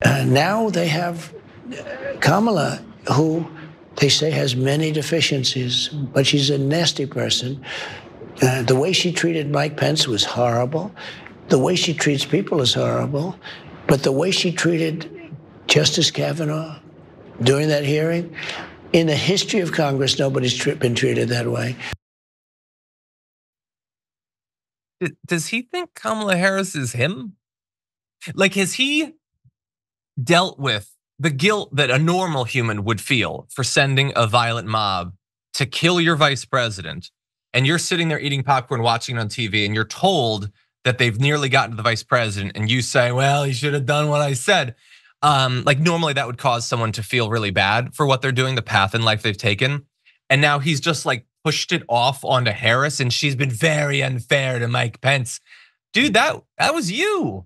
Now they have Kamala, who they say has many deficiencies, but she's a nasty person. The way she treated Mike Pence was horrible. The way she treats people is horrible. But the way she treated Justice Kavanaugh during that hearing, in the history of Congress, nobody's been treated that way. Does he think Kamala Harris is him? Like, has he dealt with the guilt that a normal human would feel for sending a violent mob to kill your vice president? And you're sitting there eating popcorn, watching it on TV, and you're told that they've nearly gotten to the vice president, and you say, well, he should have done what I said. Like normally that would cause someone to feel really bad for what they're doing, the path in life they've taken. And now he's just like pushed it off onto Harris, and she's been very unfair to Mike Pence. Dude, that was you.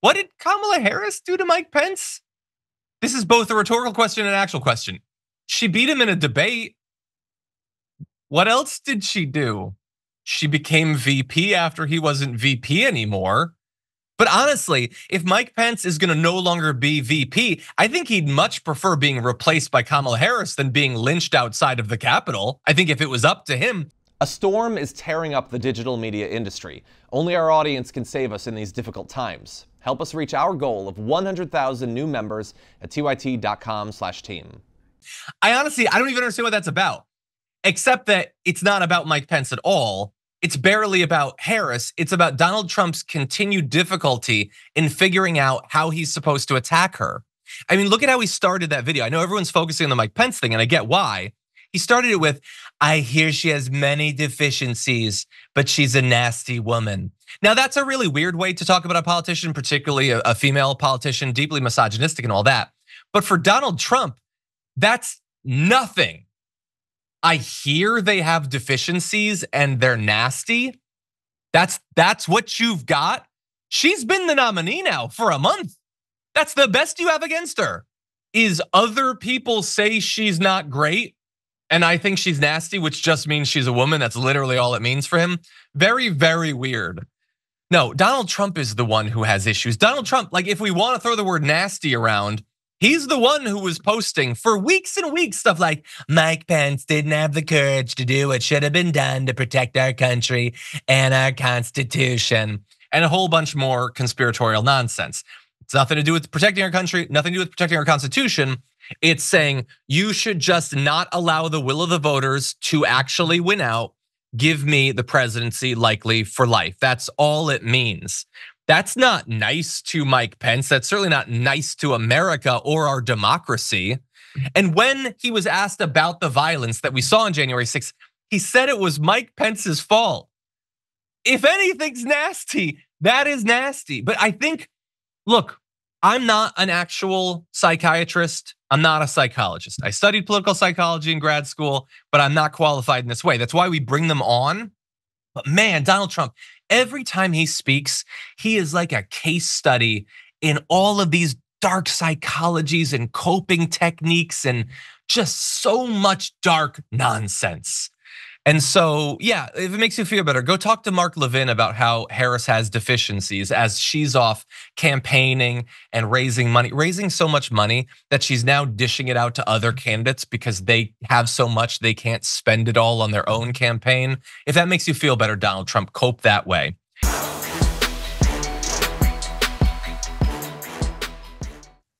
What did Kamala Harris do to Mike Pence? This is both a rhetorical question and an actual question. She beat him in a debate. What else did she do? She became VP after he wasn't VP anymore. But honestly, if Mike Pence is gonna no longer be VP, I think he'd much prefer being replaced by Kamala Harris than being lynched outside of the Capitol. I think if it was up to him. A storm is tearing up the digital media industry. Only our audience can save us in these difficult times. Help us reach our goal of 100,000 new members at tyt.com/team. I don't even understand what that's about. Except that it's not about Mike Pence at all. It's barely about Harris. It's about Donald Trump's continued difficulty in figuring out how he's supposed to attack her. I mean, look at how he started that video. I know everyone's focusing on the Mike Pence thing, and I get why. He started it with, I hear she has many deficiencies, but she's a nasty woman. Now, that's a really weird way to talk about a politician, particularly a female politician, deeply misogynistic and all that. But for Donald Trump, that's nothing. I hear they have deficiencies and they're nasty. That's what you've got. She's been the nominee now for a month. That's the best you have against her. Is other people say she's not great and I think she's nasty, which just means she's a woman. That's literally all it means for him. Very, very weird. No, Donald Trump is the one who has issues. Donald Trump, like if we want to throw the word nasty around, he's the one who was posting for weeks and weeks stuff like Mike Pence didn't have the courage to do what should have been done to protect our country and our Constitution, and a whole bunch more conspiratorial nonsense. It's nothing to do with protecting our country, nothing to do with protecting our Constitution. It's saying you should just not allow the will of the voters to actually win out. Give me the presidency likely for life. That's all it means. That's not nice to Mike Pence. That's certainly not nice to America or our democracy. And when he was asked about the violence that we saw on January 6th, he said it was Mike Pence's fault. If anything's nasty, that is nasty. But I think, look, I'm not an actual psychiatrist. I'm not a psychologist. I studied political psychology in grad school, but I'm not qualified in this way. That's why we bring them on. But man, Donald Trump, every time he speaks, he is like a case study in all of these dark psychologies and coping techniques and just so much dark nonsense. And so, yeah, if it makes you feel better, go talk to Mark Levin about how Harris has deficiencies as she's off campaigning and raising money, raising so much money that she's now dishing it out to other candidates because they have so much they can't spend it all on their own campaign. If that makes you feel better, Donald Trump, cope that way.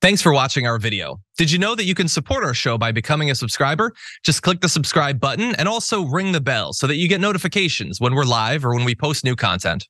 Thanks for watching our video. Did you know that you can support our show by becoming a subscriber? Just click the subscribe button and also ring the bell so that you get notifications when we're live or when we post new content.